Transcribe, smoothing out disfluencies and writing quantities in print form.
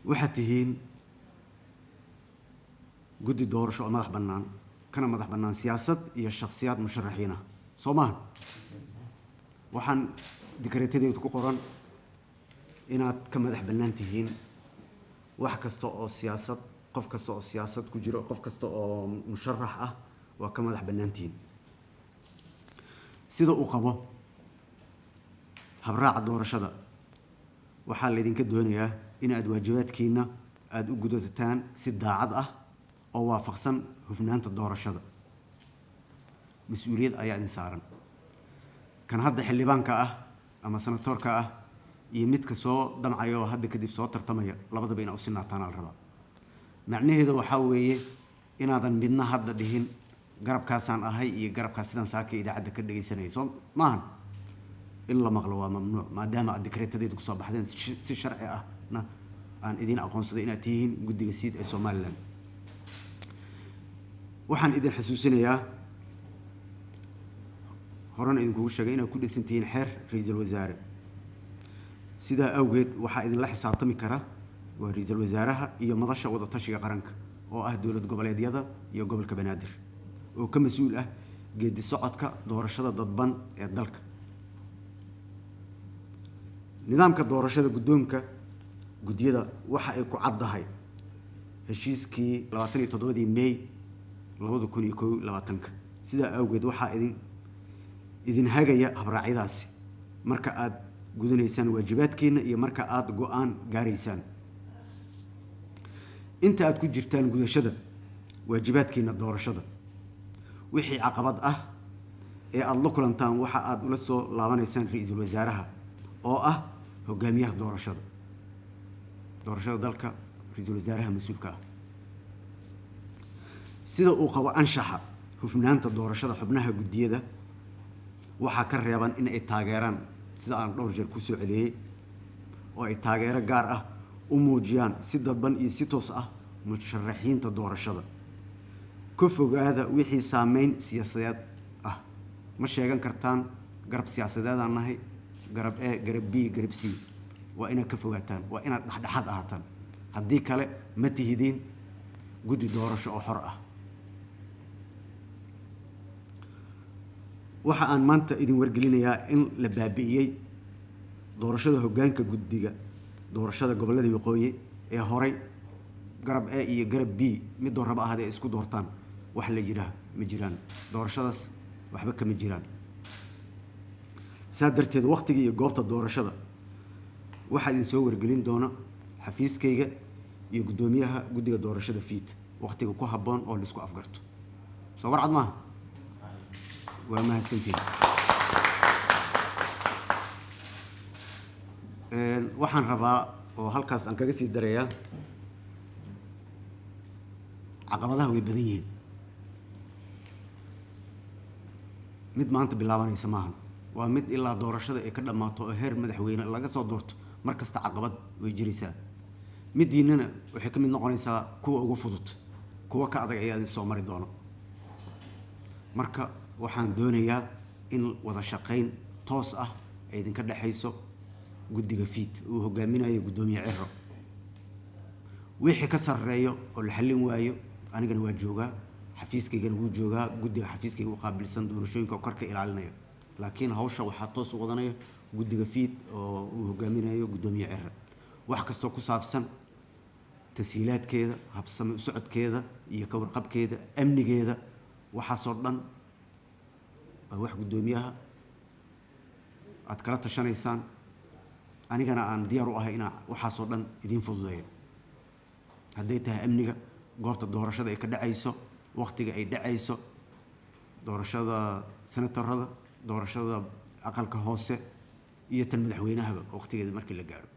waxaad tihiin guddi doorasho oo madax bannaan kana madax bannaan siyaasad iyo shakhsiyaad musharaxiin ah soo maahan waxaan dikreetadeedu ku qoran inaad ka madax bannaan tihiin wax kasta oo siyaasad qof kasta oo siyaasad ku jiro qof kasta oo musharax ah waa ka madax bannaan tihiin sida uu qabo habraaca doorashada waxaa laydinka doonayaa in aad waajibaadkiina aada u gudataan si daacad ah oo waafaqsan hufnaanta doorashada mas-uuliyad ayaa idin saaran kan hadda xildhibaanka ah ama senatoorka ah iyo midka soo damcaya oo hadda kadib soo tartamaya labadaba inaa u sinaataan la rabaa macnaheedu waxaa weeye inaadan midna hadda dhihin garabkaasaan ahay iyo garabkaas sidaan saaka idaacadda ka dhegaysanaya soo maahan in la maqlo waa mamnuuc maadaama aad dikreetadeedu kusoo baxdeen si sharci ahna aan idiin aqoonsaday inaad tihiin guddiga siid ee somalilan waxaan idin xasuusinayaa horena idinkugu sheegay inaad ku dhisan tihiin xeer ra-iisul wasaare sidaa awgeed waxaa idinla xisaabtami kara waa ra-iisul wasaaraha iyo madasha wadatashiga qaranka oo ah dowlad goboleedyada iyo gobolka banaadir oo ka mas-uul ah geedi socodka doorashada dadban ee dalka nidaamka doorashada guddoonka guddiyada waxa ay ku caddahay heshiiskii 27 May 2021 sidaa awgeed waxaa idin hagaya habraacyadaasi marka aad gudanaysaan waajibaadkiina iyo marka aad go'aan gaaraysaan inta aad ku jirtaan gudashada waajibaadkiina doorashada wixii caqabad ah ee aad la kulantaan waxa aad ula soo laabanaysaan ra-iisul wasaaraha oo ah hogaamiyaha doorashada dalka ra-iisul wasaaraha mas-uulka ah sida uu qabo anshaxa hufnaanta doorashada xubnaha guddiyada waxaa ka reeban in ay taageeraan sida aan dhowr jeer ku soo celiyey oo ay taageero gaar ah u muujiyaan si dadban iyo si toos ah musharaxiinta doorashada ka fogaada wixii saameyn siyaasadeed ah ma sheegan kartaan garab siyaasadeedaan nahay garab A garab B garab C waa inaad ka fogaataan waa inaad dhexdhexaad ahaataan haddii kale ma tihidiin guddi doorasho oo xor ah waxa aan maanta idin wargelinayaa in la baabi'iyey doorashada hoggaanka guddiga doorashada gobollada waqooyi ee horay garab A iyo garab B mid dooraba ahad ay isku doortaan wax la jiraa ma jiraan doorashadaas waxba kama jiraan saa darteed waqtiga iyo goobta doorashada waxaa idin soo wargelin doona xafiiskayga iyo guddoomiyaha guddiga doorashada fiid waqtiga ku habboon oo la isku afgarto soo warcad maaha waa mahadsantiin waxaan rabaa oo halkaas aan kaga sii darayaa caqabadaha way badan yihiin mid maanta bilaabanaysa maahan waa mid ilaa doorashada ay ka dhammaato oo heer madaxweyne laga soo doorto mar kasta caqabad way jiraysaa midiinana waxay ka mid noqonaysaa kuwa ugu fudud kuwa ka adag ayaa idin soo mari doono marka waxaan doonayaa in wada shaqayn toos ah ay idinka dhexayso guddiga fiid uu hogaaminayo guddoomiye Ciro wixii ka sarreeyo oo la xallin waayo anigana waa joogaa xafiiskaygana wuu joogaa guddiga xafiiskayga u qaabilsan doorashooyinka oo korka ilaalinaya laakiin hawsha waxaa toos u wadanaya guddiga fiid oo uu hogaaminayo guddoomiye Ciro wax kastoo ku saabsan tashiilaadkeeda habsami u socodkeeda iyo ka warqabkeeda amnigeeda waxaasoo dhan waa wax guddoomiyaha aad kala tashanaysaan anigana aan diyaar u ahay inaan waxaasoo dhan idiin fududeeyo hadday tahay amniga goobta doorashada ay ka dhacayso waqtiga ay dhacayso doorashada senatorada doorashada aqalka hoose iyo tan madaxweynahaba waqtigeeda markii la gaaro